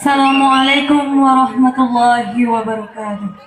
Assalamualaikum warahmatullahi wabarakatuh.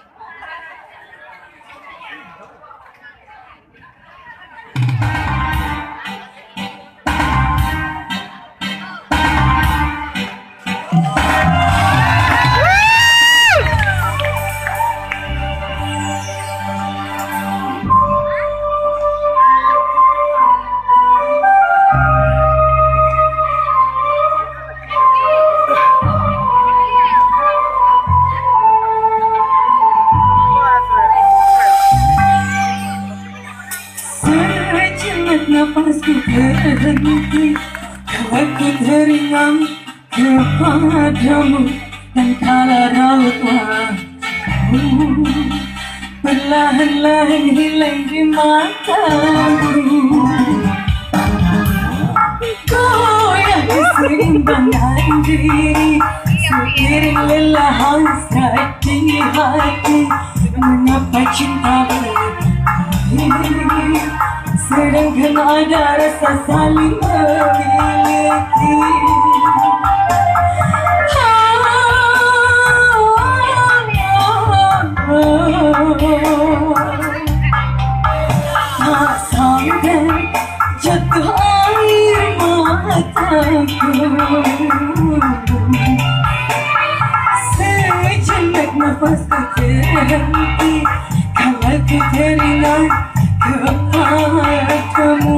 Nafasku terhenti, aku teringat kepadamu, dan kala rautlah perlahan-lahan hilang di mataku. Goyah keseimbangan diri, seiring lelah hasrat di hati. Mengapa cinta berdiri, sedangkan ada rasa saling memiliki. Tak sampai jatuh air mataku, sejenak nafasku terhenti, kalau ku teringat kepadamu.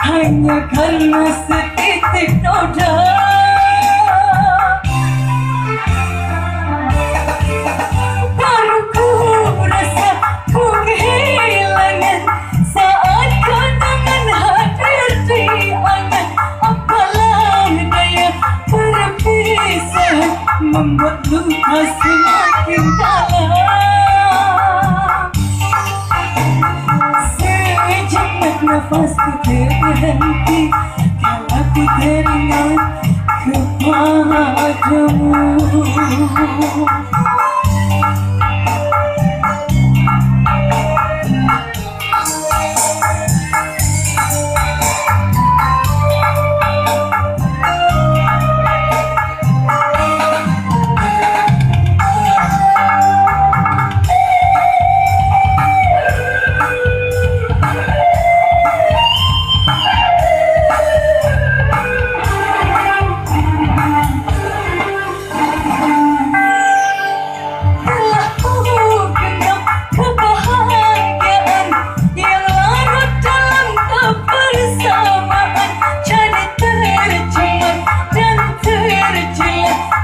Hanya karena setitik noda, baru ku rasa ku kehilangan saat kenangan hadir di angan. Apalah daya perpisahan membuat luka semakin dalam. Sejenak nafasku terhenti, kalau ku teringat kepadamu.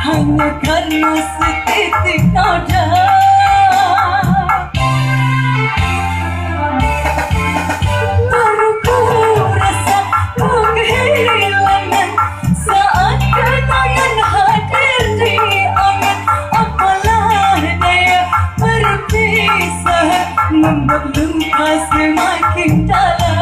Hanya karena setitik noda, baru ku rasa ku kehilangan saat kenangan hadir di angan. Apalah daya perpisahan membuat luka semakin dalam.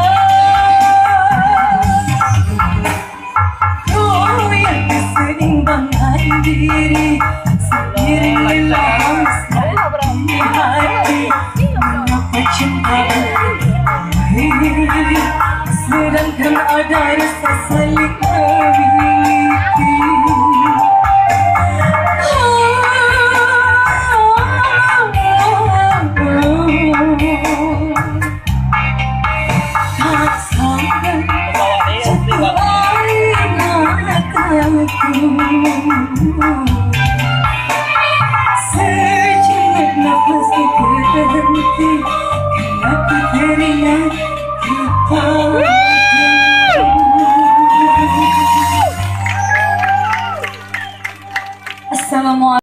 Goyah keseimbangan diri, seiring lelah hasrat di hati. Mengapa cinta berdiri, sedangkan ada rasa saling memiliki. Tak sampai jatuh air mataku, sejenak nafasku terhenti, karena ku teringat kepadamu. Assalamualaikum.